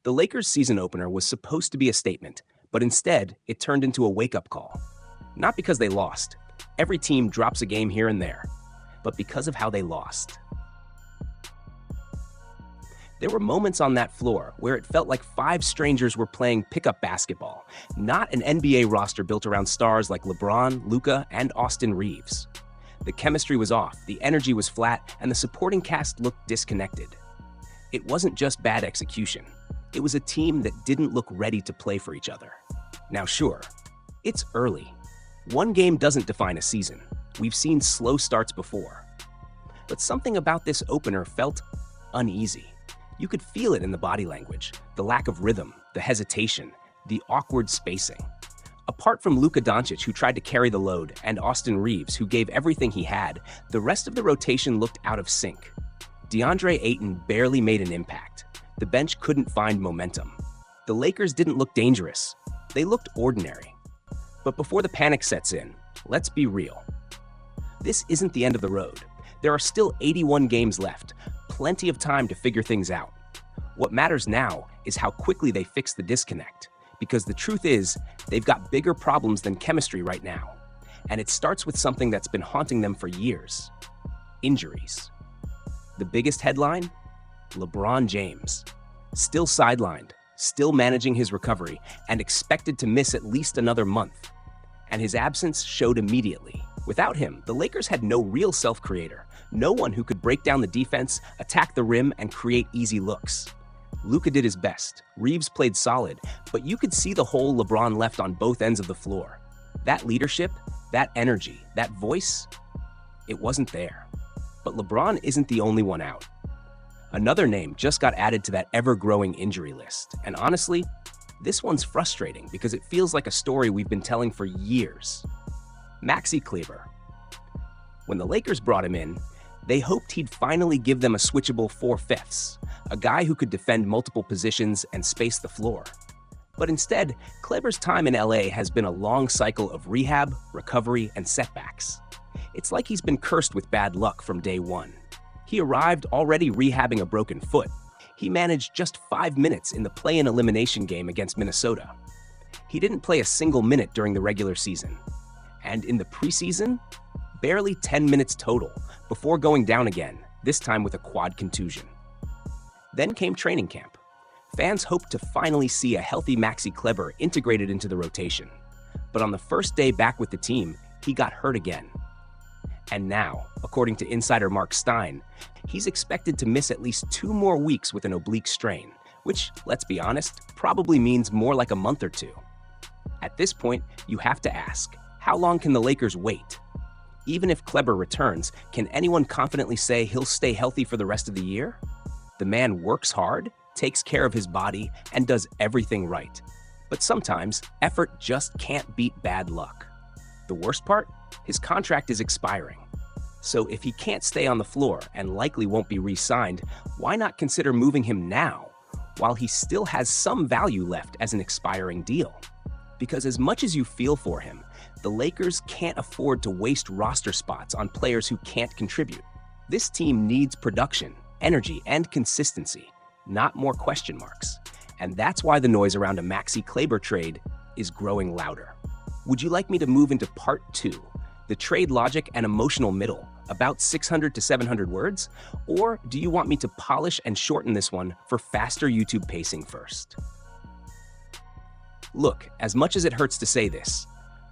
The Lakers' season opener was supposed to be a statement, but instead, it turned into a wake-up call. Not because they lost. Every team drops a game here and there, but because of how they lost. There were moments on that floor where it felt like five strangers were playing pickup basketball, not an NBA roster built around stars like LeBron, Luka, and Austin Reeves. The chemistry was off, the energy was flat, and the supporting cast looked disconnected. It wasn't just bad execution. It was a team that didn't look ready to play for each other. Now sure, it's early. One game doesn't define a season. We've seen slow starts before. But something about this opener felt uneasy. You could feel it in the body language, the lack of rhythm, the hesitation, the awkward spacing. Apart from Luka Doncic, who tried to carry the load, and Austin Reeves, who gave everything he had, the rest of the rotation looked out of sync. DeAndre Ayton barely made an impact. The bench couldn't find momentum. The Lakers didn't look dangerous. They looked ordinary. But before the panic sets in, let's be real. This isn't the end of the road. There are still 81 games left, plenty of time to figure things out. What matters now is how quickly they fix the disconnect, because the truth is, they've got bigger problems than chemistry right now. And it starts with something that's been haunting them for years: injuries. The biggest headline? LeBron James. Still sidelined, still managing his recovery, and expected to miss at least another month. And his absence showed immediately. Without him, the Lakers had no real self-creator, no one who could break down the defense, attack the rim, and create easy looks. Luka did his best, Reeves played solid, but you could see the hole LeBron left on both ends of the floor. That leadership, that energy, that voice, it wasn't there. But LeBron isn't the only one out. Another name just got added to that ever-growing injury list, and honestly, this one's frustrating because it feels like a story we've been telling for years. Maxi Kleber. When the Lakers brought him in, they hoped he'd finally give them a switchable 4/5, a guy who could defend multiple positions and space the floor. But instead, Kleber's time in LA has been a long cycle of rehab, recovery, and setbacks. It's like he's been cursed with bad luck from day one. He arrived already rehabbing a broken foot. He managed just 5 minutes in the play-in elimination game against Minnesota. He didn't play a single minute during the regular season. And in the preseason, barely 10 minutes total, before going down again, this time with a quad contusion. Then came training camp. Fans hoped to finally see a healthy Maxi Kleber integrated into the rotation. But on the first day back with the team, he got hurt again. And now, according to insider Mark Stein, he's expected to miss at least 2 more weeks with an oblique strain, which, let's be honest, probably means more like a month or two. At this point, you have to ask, how long can the Lakers wait? Even if Kleber returns, can anyone confidently say he'll stay healthy for the rest of the year? The man works hard, takes care of his body, and does everything right. But sometimes, effort just can't beat bad luck. The worst part? His contract is expiring. So if he can't stay on the floor and likely won't be re-signed, why not consider moving him now, while he still has some value left as an expiring deal? Because as much as you feel for him, the Lakers can't afford to waste roster spots on players who can't contribute. This team needs production, energy, and consistency, not more question marks. And that's why the noise around a Maxi Kleber trade is growing louder. Would you like me to move into part 2, the trade logic and emotional middle, about 600 to 700 words? Or do you want me to polish and shorten this one for faster YouTube pacing first? Look, as much as it hurts to say this,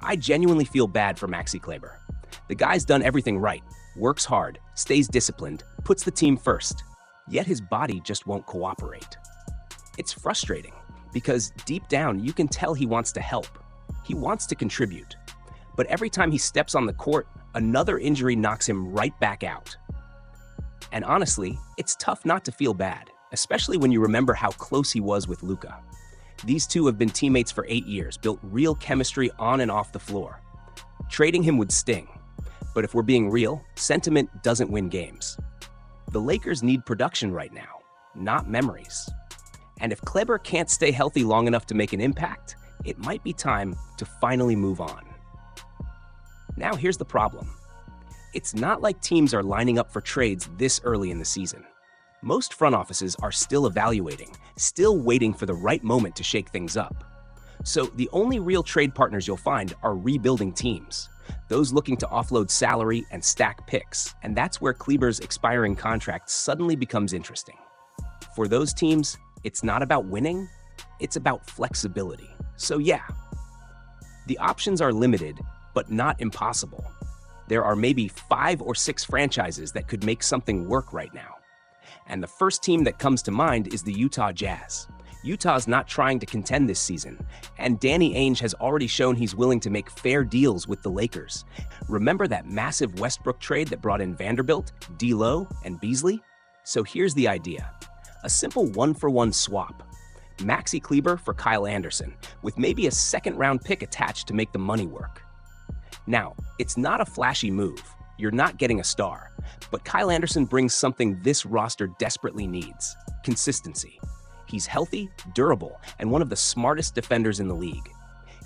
I genuinely feel bad for Maxi Kleber. The guy's done everything right, works hard, stays disciplined, puts the team first, yet his body just won't cooperate. It's frustrating because deep down you can tell he wants to help. He wants to contribute. But every time he steps on the court, another injury knocks him right back out. And honestly, it's tough not to feel bad, especially when you remember how close he was with Luka. These two have been teammates for 8 years, built real chemistry on and off the floor. Trading him would sting. But if we're being real, sentiment doesn't win games. The Lakers need production right now, not memories. And if Kleber can't stay healthy long enough to make an impact, it might be time to finally move on. Now here's the problem. It's not like teams are lining up for trades this early in the season. Most front offices are still evaluating, still waiting for the right moment to shake things up. So the only real trade partners you'll find are rebuilding teams, those looking to offload salary and stack picks, and that's where Kleber's expiring contract suddenly becomes interesting. For those teams, it's not about winning, it's about flexibility. So yeah, the options are limited, but not impossible. There are maybe 5 or 6 franchises that could make something work right now. And the first team that comes to mind is the Utah Jazz. Utah's not trying to contend this season, and Danny Ainge has already shown he's willing to make fair deals with the Lakers. Remember that massive Westbrook trade that brought in Vanderbilt, D'Lo, and Beasley? So here's the idea. A simple one-for-one swap. Maxi Kleber for Kyle Anderson, with maybe a second-round pick attached to make the money work. Now, it's not a flashy move. You're not getting a star. But Kyle Anderson brings something this roster desperately needs: consistency. He's healthy, durable, and one of the smartest defenders in the league.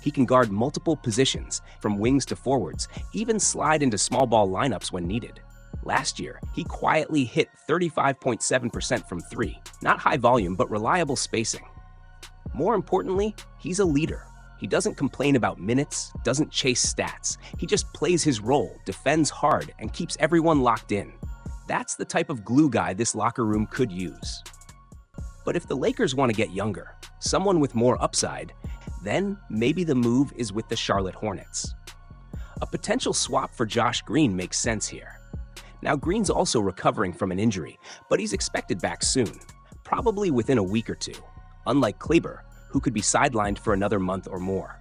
He can guard multiple positions, from wings to forwards, even slide into small ball lineups when needed. Last year, he quietly hit 35.7% from 3. Not high volume, but reliable spacing. More importantly, he's a leader. He doesn't complain about minutes, doesn't chase stats. He just plays his role, defends hard, and keeps everyone locked in. That's the type of glue guy this locker room could use. But if the Lakers want to get younger, someone with more upside, then maybe the move is with the Charlotte Hornets. A potential swap for Josh Green makes sense here. Now, Green's also recovering from an injury, but he's expected back soon, probably within a week or 2, unlike Kleber, who could be sidelined for another month or more.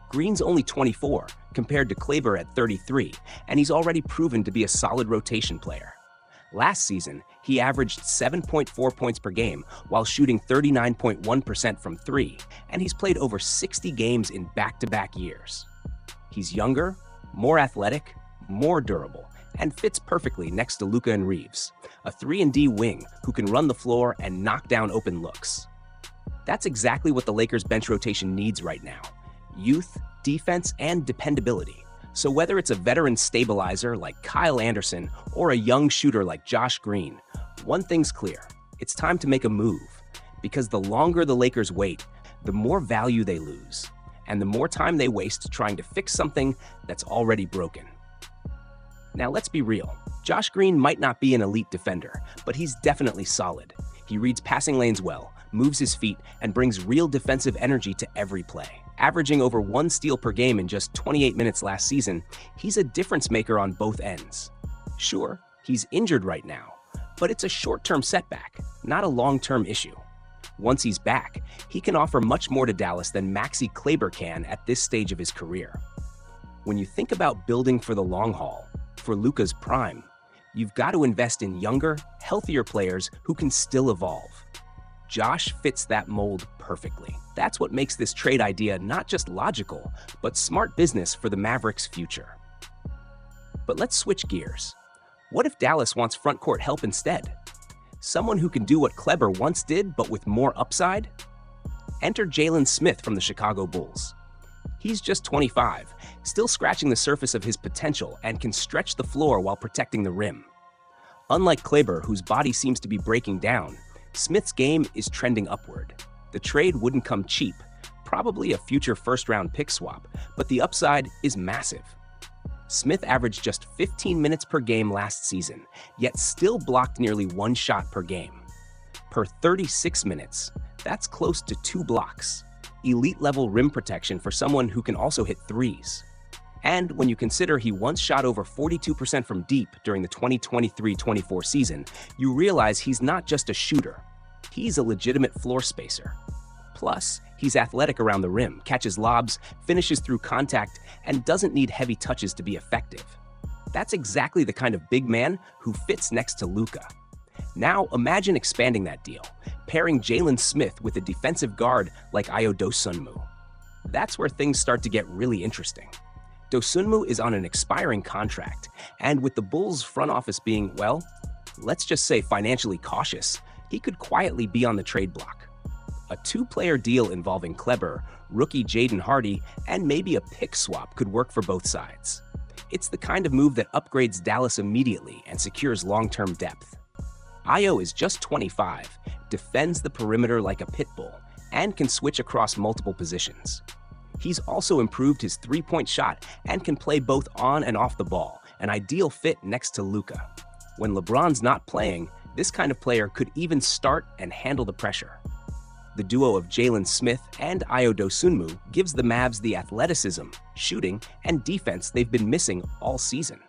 Green's only 24, compared to Kleber at 33, and he's already proven to be a solid rotation player. Last season, he averaged 7.4 points per game while shooting 39.1% from 3, and he's played over 60 games in back-to-back years. He's younger, more athletic, more durable, and fits perfectly next to Luka and Reeves, a 3-and-D wing who can run the floor and knock down open looks. That's exactly what the Lakers' bench rotation needs right now: youth, defense, and dependability. So whether it's a veteran stabilizer like Kyle Anderson or a young shooter like Josh Green, one thing's clear: it's time to make a move. Because the longer the Lakers wait, the more value they lose, and the more time they waste trying to fix something that's already broken. Now let's be real. Josh Green might not be an elite defender, but he's definitely solid. He reads passing lanes well, moves his feet, and brings real defensive energy to every play. Averaging over 1 steal per game in just 28 minutes last season, he's a difference maker on both ends. Sure, he's injured right now, but it's a short-term setback, not a long-term issue. Once he's back, he can offer much more to Dallas than Maxi Kleber can at this stage of his career. When you think about building for the long haul, for Luka's prime, you've got to invest in younger, healthier players who can still evolve. Josh fits that mold perfectly. That's what makes this trade idea not just logical, but smart business for the Mavericks' future. But let's switch gears. What if Dallas wants front-court help instead? Someone who can do what Kleber once did, but with more upside? Enter Jalen Smith from the Chicago Bulls. He's just 25, still scratching the surface of his potential, and can stretch the floor while protecting the rim. Unlike Kleber, whose body seems to be breaking down, Smith's game is trending upward. The trade wouldn't come cheap, probably a future first-round pick swap, but the upside is massive. Smith averaged just 15 minutes per game last season, yet still blocked nearly 1 shot per game. Per 36 minutes, that's close to 2 blocks. Elite-level rim protection for someone who can also hit threes. And when you consider he once shot over 42% from deep during the 2023-24 season, you realize he's not just a shooter. He's a legitimate floor spacer. Plus, he's athletic around the rim, catches lobs, finishes through contact, and doesn't need heavy touches to be effective. That's exactly the kind of big man who fits next to Luka. Now imagine expanding that deal, pairing Jalen Smith with a defensive guard like Ayo Dosunmu. That's where things start to get really interesting. Dosunmu is on an expiring contract, and with the Bulls' front office being, well, let's just say financially cautious, he could quietly be on the trade block. A 2-player deal involving Kleber, rookie Jaden Hardy, and maybe a pick swap could work for both sides. It's the kind of move that upgrades Dallas immediately and secures long-term depth. Io is just 25, defends the perimeter like a pit bull, and can switch across multiple positions. He's also improved his three-point shot and can play both on and off the ball, an ideal fit next to Luka. When LeBron's not playing, this kind of player could even start and handle the pressure. The duo of Jalen Smith and Ayo Dosunmu gives the Mavs the athleticism, shooting, and defense they've been missing all season.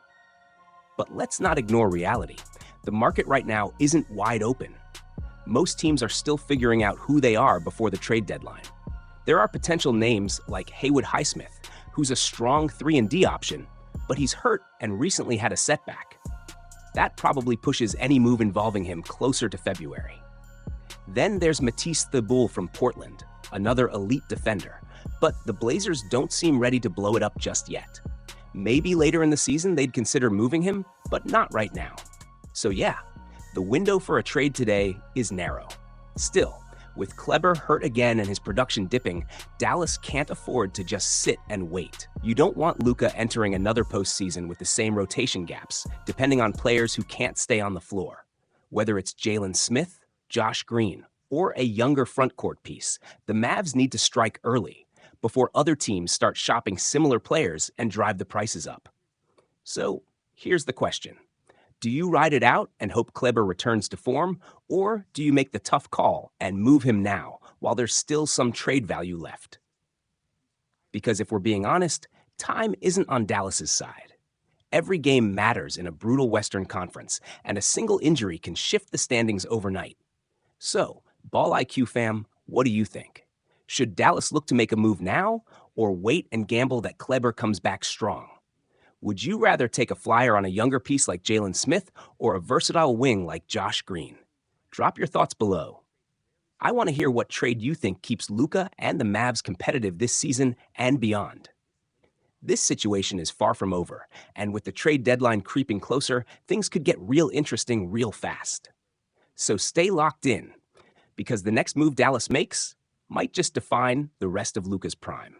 But let's not ignore reality. The market right now isn't wide open. Most teams are still figuring out who they are before the trade deadline. There are potential names like Haywood Highsmith, who's a strong 3-and-D option, but he's hurt and recently had a setback. That probably pushes any move involving him closer to February. Then there's Matisse Thybulle from Portland, another elite defender, but the Blazers don't seem ready to blow it up just yet. Maybe later in the season they'd consider moving him, but not right now. So yeah, the window for a trade today is narrow. Still, with Kleber hurt again and his production dipping, Dallas can't afford to just sit and wait. You don't want Luka entering another postseason with the same rotation gaps, depending on players who can't stay on the floor. Whether it's Jalen Smith, Josh Green, or a younger frontcourt piece, the Mavs need to strike early, before other teams start shopping similar players and drive the prices up. So here's the question. Do you ride it out and hope Kleber returns to form, or do you make the tough call and move him now while there's still some trade value left? Because if we're being honest, time isn't on Dallas's side. Every game matters in a brutal Western Conference, and a single injury can shift the standings overnight. So, Ball IQ fam, what do you think? Should Dallas look to make a move now, or wait and gamble that Kleber comes back strong? Would you rather take a flyer on a younger piece like Jalen Smith or a versatile wing like Josh Green? Drop your thoughts below. I want to hear what trade you think keeps Luka and the Mavs competitive this season and beyond. This situation is far from over, and with the trade deadline creeping closer, things could get real interesting real fast. So stay locked in, because the next move Dallas makes might just define the rest of Luka's prime.